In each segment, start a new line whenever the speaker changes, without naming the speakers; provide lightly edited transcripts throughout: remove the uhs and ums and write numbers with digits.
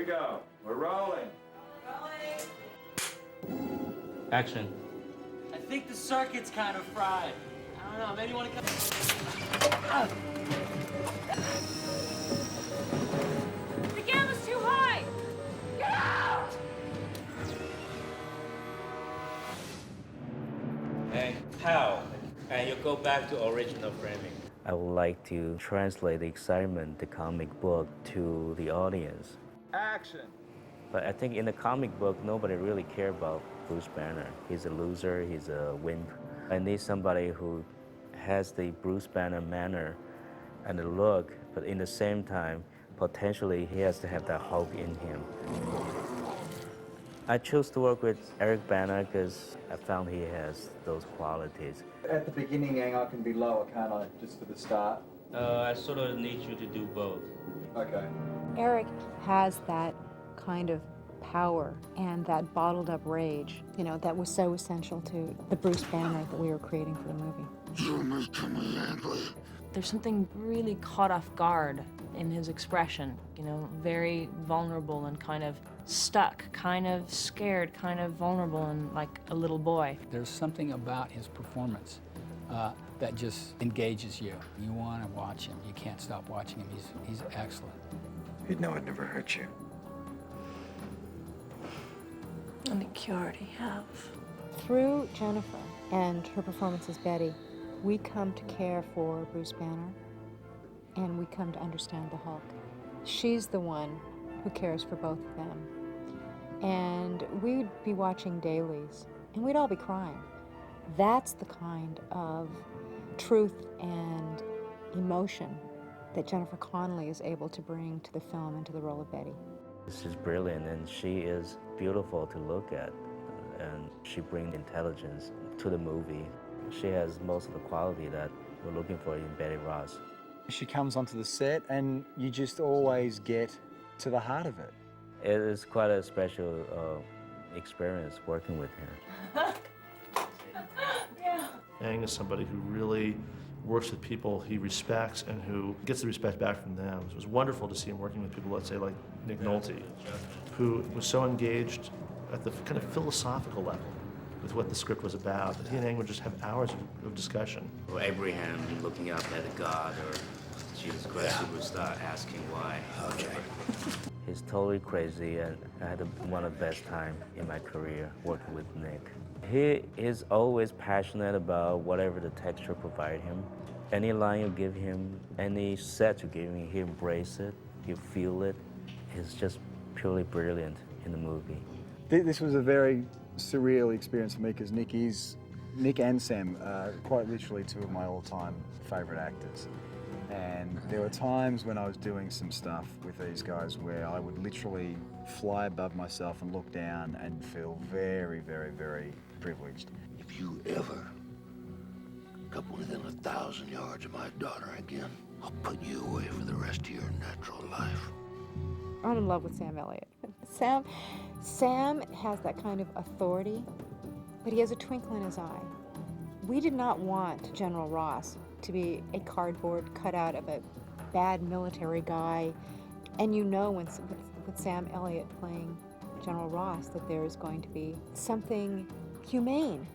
go. We're rolling.
Action.
I think the circuit's kind of fried. I don't know, maybe you want to come...
The gamma's too high! Get out!
And pow! And you go back to original framing. I would like to translate the excitement, the comic book, to the audience.
Action.
But I think in the comic book, nobody really cared about Bruce Banner. He's a loser, he's a wimp. I need somebody who has the Bruce Banner manner and the look, but in the same time, potentially he has to have that Hulk in him. I chose to work with Eric Bana because I found he has those qualities.
At the beginning, Aang, I can be lower, can't I? Just for the start.
I sort of need you to do both.
Okay.
Eric has that kind of power and that bottled up rage, you know, that was so essential to the Bruce Banner that we were creating for the movie.
You must come angry.
There's something really caught off guard in his expression, you know, very vulnerable and kind of stuck, kind of scared, kind of vulnerable and like a little boy.
There's something about his performance that just engages you. You want to watch him. You can't stop watching him. He's excellent.
You'd know I'd never hurt you.
I think you already have.
Through Jennifer and her performance as Betty, we come to care for Bruce Banner, and we come to understand the Hulk. She's the one who cares for both of them. And we'd be watching dailies, and we'd all be crying. That's the kind of truth and emotion that Jennifer Connelly is able to bring to the film and to the role of Betty.
She's brilliant, and she is beautiful to look at, and she brings intelligence to the movie. She has most of the quality that we're looking for in Betty Ross.
She comes onto the set, and you just always get to the heart of it.
It is quite a special experience working with her.
Aang is somebody who really works with people he respects and who gets the respect back from them. It was wonderful to see him working with people, let's say, like Nick Nolte, who was so engaged at the kind of philosophical level with what the script was about, that he and Aang would just have hours of discussion.
Or Abraham looking up at a god, or Jesus Christ, he would start asking why.
Okay.
He's totally crazy, and I had one of the best time in my career working with Nick. He is always passionate about whatever the texture provide him. Any line you give him, any set you give him, he embrace it, you feel it. He's just purely brilliant in the movie.
This was a very surreal experience for me because Nick and Sam are quite literally two of my all-time favorite actors. And there were times when I was doing some stuff with these guys where I would literally fly above myself and look down and feel very, very, very privileged.
If you ever come within 1,000 yards of my daughter again, I'll put you away for the rest of your natural life.
I'm in love with Sam Elliott. Sam has that kind of authority, but he has a twinkle in his eye. We did not want General Ross to be a cardboard cutout of a bad military guy. And you know with Sam Elliott playing General Ross that there is going to be something humane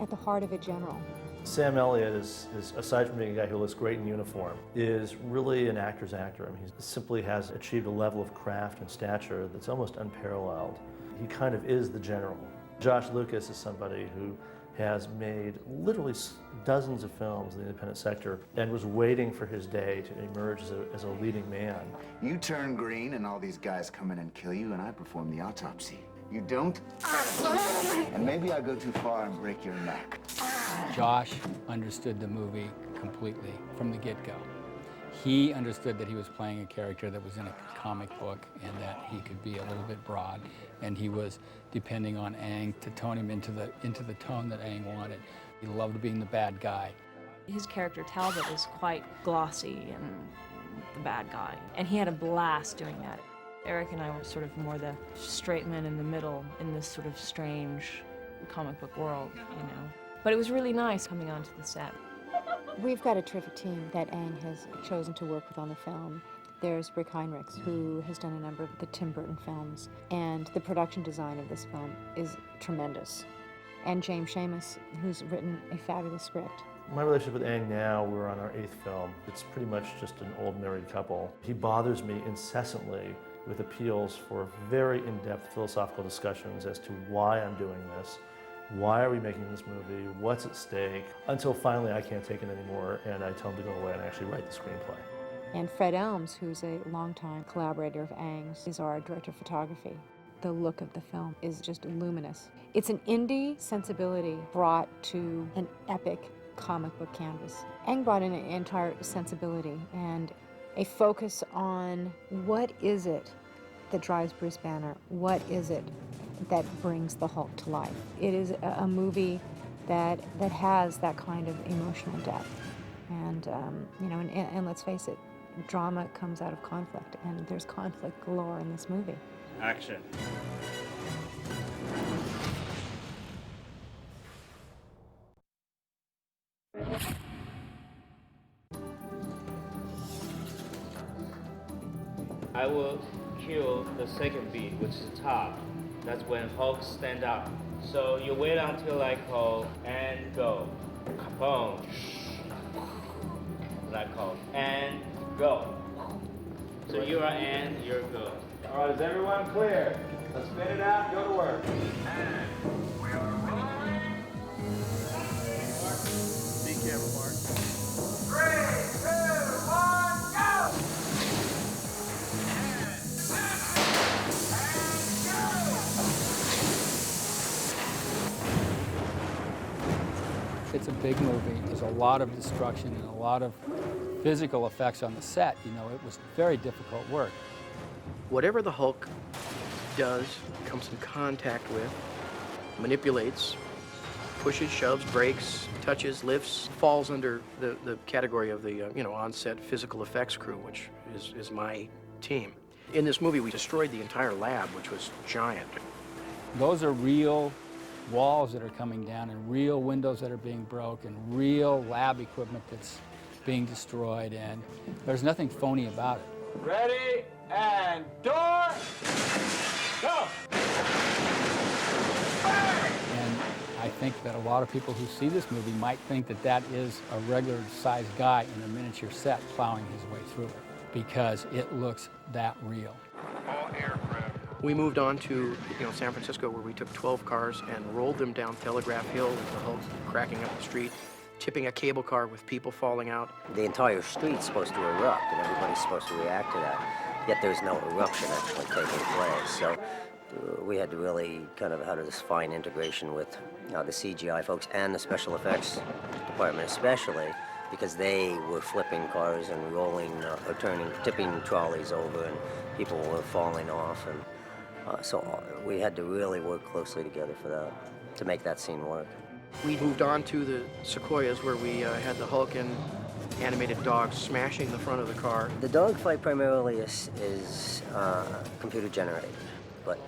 at the heart of a general.
Sam Elliott is, aside from being a guy who looks great in uniform, is really an actor's actor. I mean, he simply has achieved a level of craft and stature that's almost unparalleled. He kind of is the general. Josh Lucas is somebody who has made literally dozens of films in the independent sector and was waiting for his day to emerge as a leading man.
You turn green and all these guys come in and kill you, and I perform the autopsy. You don't, and maybe I go too far and break your neck.
Josh understood the movie completely from the get-go. He understood that he was playing a character that was in a comic book and that he could be a little bit broad, and he was depending on Aang to tone him into the tone that Aang wanted. He loved being the bad guy.
His character Talbot is quite glossy and the bad guy, and he had a blast doing that. Eric and I were sort of more the straight men in the middle in this sort of strange comic book world, you know. But it was really nice coming onto the set.
We've got a terrific team that Aang has chosen to work with on the film. There's Rick Heinrichs, who has done a number of the Tim Burton films, and the production design of this film is tremendous. And James Schamus, who's written a fabulous script.
My relationship with Aang now, we're on our 8th film. It's pretty much just an old married couple. He bothers me incessantly with appeals for very in-depth philosophical discussions as to why I'm doing this, why are we making this movie, what's at stake, until finally I can't take it anymore and I tell him to go away and actually write the screenplay.
And Fred Elms, who's a longtime collaborator of Aang's, is our director of photography. The look of the film is just luminous. It's an indie sensibility brought to an epic comic book canvas. Aang brought in an entire sensibility and a focus on what is it that drives Bruce Banner? What is it that brings the Hulk to life? It is a movie that has that kind of emotional depth. And, and let's face it, drama comes out of conflict, and there's conflict galore in this movie.
Action. I will kill the second beat, which is the top. That's when Hulk stand up. So you wait until I call and go. Boom. When I call and go. So you are and you're go.
All right, is everyone clear? Let's spin it out and go to work. And we are rolling. Be careful, Mark. 3, 2, 1, go!
It's a big movie. There's a lot of destruction and a lot of physical effects on the set. You know, it was very difficult work.
Whatever the Hulk does, comes in contact with, manipulates, pushes, shoves, breaks, touches, lifts, falls under the category of the on-set physical effects crew, which is my team. In this movie, we destroyed the entire lab, which was giant.
Those are real walls that are coming down and real windows that are being broken, real lab equipment that's being destroyed, and there's nothing phony about it.
Ready, and door, go!
And I think that a lot of people who see this movie might think that that is a regular-sized guy in a miniature set plowing his way through it, because it looks that real.
All aircraft.
We moved on to San Francisco, where we took 12 cars and rolled them down Telegraph Hill with the Hulk cracking up the street, tipping a cable car with people falling out.
The entire street's supposed to erupt, and everybody's supposed to react to that. Yet there's no eruption actually taking place. So we had to really kind of have this fine integration with the CGI folks and the special effects department, especially because they were flipping cars and rolling or tipping trolleys over, and people were falling off. And so we had to really work closely together for that, to make that scene work.
We moved on to the Sequoias, where we had the Hulk and animated dogs smashing the front of the car.
The dogfight primarily is computer generated, but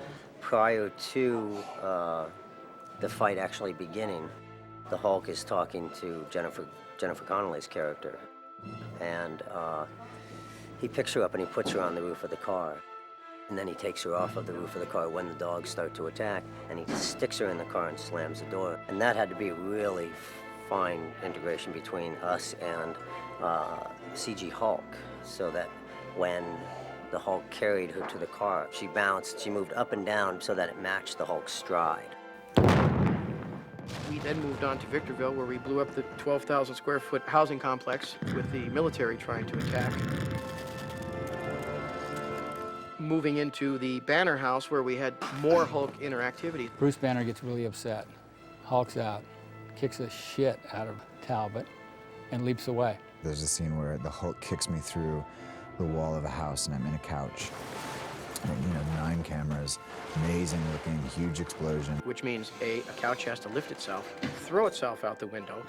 prior to the fight actually beginning, the Hulk is talking to Jennifer Connelly's character, and he picks her up and he puts her on the roof of the car. And then he takes her off of the roof of the car when the dogs start to attack, and he sticks her in the car and slams the door. And that had to be a really fine integration between us and CG Hulk, so that when the Hulk carried her to the car, she bounced, she moved up and down so that it matched the Hulk's stride.
We then moved on to Victorville, where we blew up the 12,000 square foot housing complex with the military trying to attack. Moving into the Banner house, where we had more Hulk interactivity.
Bruce Banner gets really upset. Hulk's out, kicks the shit out of Talbot, and leaps away.
There's a scene where the Hulk kicks me through the wall of a house, and I'm in a couch. And, 9 cameras, amazing looking, huge explosion.
Which means, a couch has to lift itself, throw itself out the window.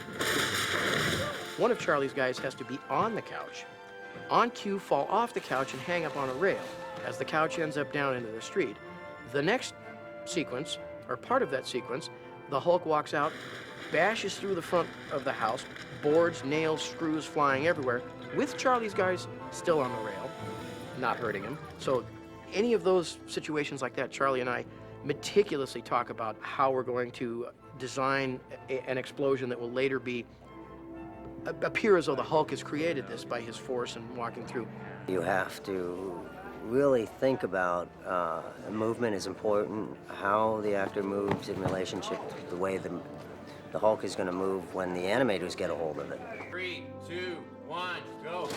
One of Charlie's guys has to be on the couch, on cue fall off the couch and hang up on a rail as the couch ends up down into the street. The next sequence, or part of that sequence, the Hulk walks out, bashes through the front of the house, boards, nails, screws flying everywhere, with Charlie's guys still on the rail, not hurting him. So any of those situations like that, Charlie and I meticulously talk about how we're going to design an explosion that will later appear as though the Hulk has created this by his force and walking through.
You have to really think about movement is important, how the actor moves in relationship to the way the Hulk is going to move when the animators get a hold of it.
3, 2, 1, go.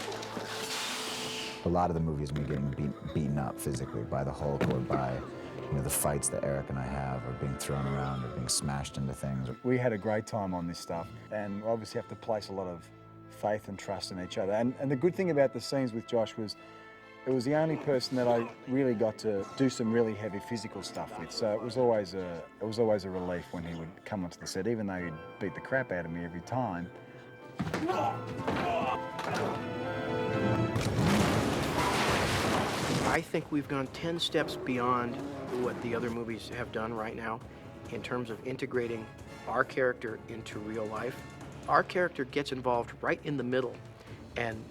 A lot of the movies me getting beaten up physically by the Hulk or by the fights that Eric and I have, or being thrown around or being smashed into things.
We had a great time on this stuff, and obviously have to place a lot of faith and trust in each other. And the good thing about the scenes with Josh was it was the only person that I really got to do some really heavy physical stuff with. So it was always a relief when he would come onto the set, even though he'd beat the crap out of me every time.
I think we've gone 10 steps beyond what the other movies have done right now in terms of integrating our character into real life. Our character gets involved right in the middle and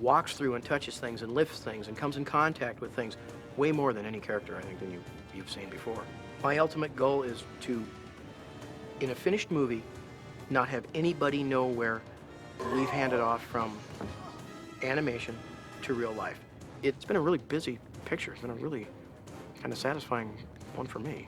walks through and touches things and lifts things and comes in contact with things way more than any character, I think, than you've seen before. My ultimate goal is to, in a finished movie, not have anybody know where we've handed off from animation to real life. It's been a really busy picture. It's been a really kind of satisfying one for me.